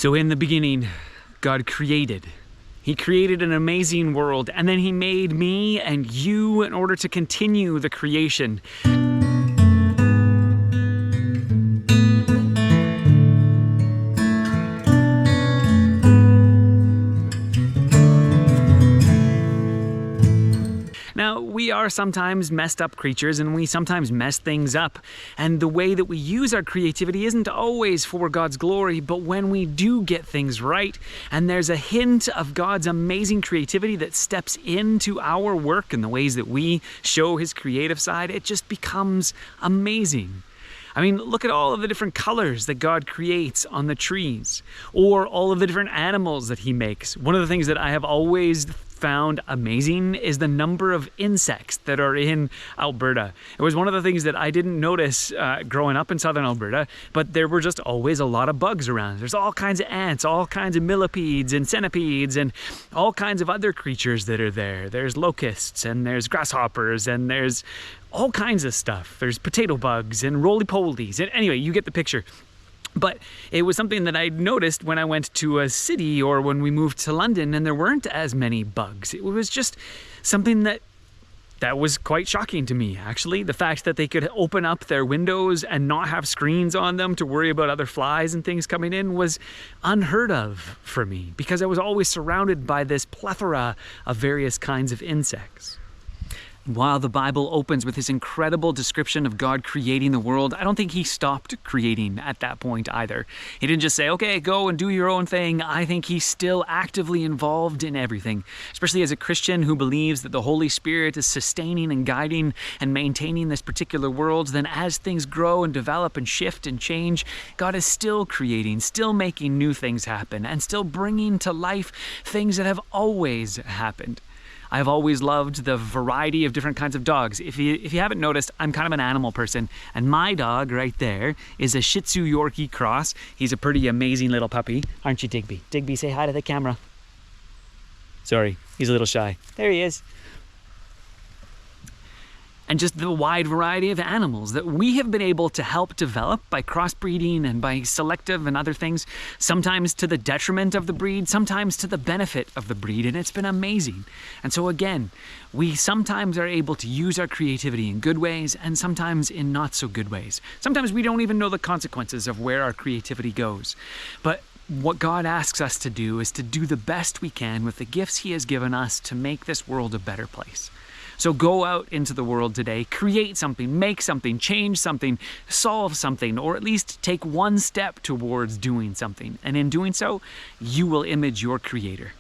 So in the beginning, God created. He created an amazing world, and then he made me and you in order to continue the creation. Now, we are sometimes messed up creatures and we sometimes mess things up. And the way that we use our creativity isn't always for God's glory, but when we do get things right and there's a hint of God's amazing creativity that steps into our work and the ways that we show his creative side, it just becomes amazing. I mean, look at all of the different colors that God creates on the trees, or all of the different animals that he makes. One of the things that I have always found amazing is the number of insects that are in Alberta. It was one of the things that I didn't notice growing up in southern Alberta, but there were just always a lot of bugs around. There's all kinds of ants, all kinds of millipedes and centipedes and all kinds of other creatures that are there. There's locusts and there's grasshoppers and there's all kinds of stuff. There's potato bugs and roly-polies. And anyway, you get the picture. But it was something that I noticed when I went to a city or when we moved to London and there weren't as many bugs. It was just something that was quite shocking to me, actually. The fact that they could open up their windows and not have screens on them to worry about other flies and things coming in was unheard of for me, because I was always surrounded by this plethora of various kinds of insects. While the Bible opens with this incredible description of God creating the world, I don't think he stopped creating at that point either. He didn't just say, okay, go and do your own thing. I think he's still actively involved in everything, especially as a Christian who believes that the Holy Spirit is sustaining and guiding and maintaining this particular world. Then as things grow and develop and shift and change, God is still creating, still making new things happen, and still bringing to life things that have always happened. I've always loved the variety of different kinds of dogs. If you haven't noticed, I'm kind of an animal person, and my dog right there is a Shih Tzu Yorkie cross. He's a pretty amazing little puppy, aren't you, Digby? Digby, say hi to the camera. Sorry, he's a little shy. There he is. And just the wide variety of animals that we have been able to help develop by crossbreeding and by selective and other things, sometimes to the detriment of the breed, sometimes to the benefit of the breed, and it's been amazing. And so again, we sometimes are able to use our creativity in good ways and sometimes in not so good ways. Sometimes we don't even know the consequences of where our creativity goes. But what God asks us to do is to do the best we can with the gifts he has given us to make this world a better place. So go out into the world today, create something, make something, change something, solve something, or at least take one step towards doing something. And in doing so, you will image your Creator.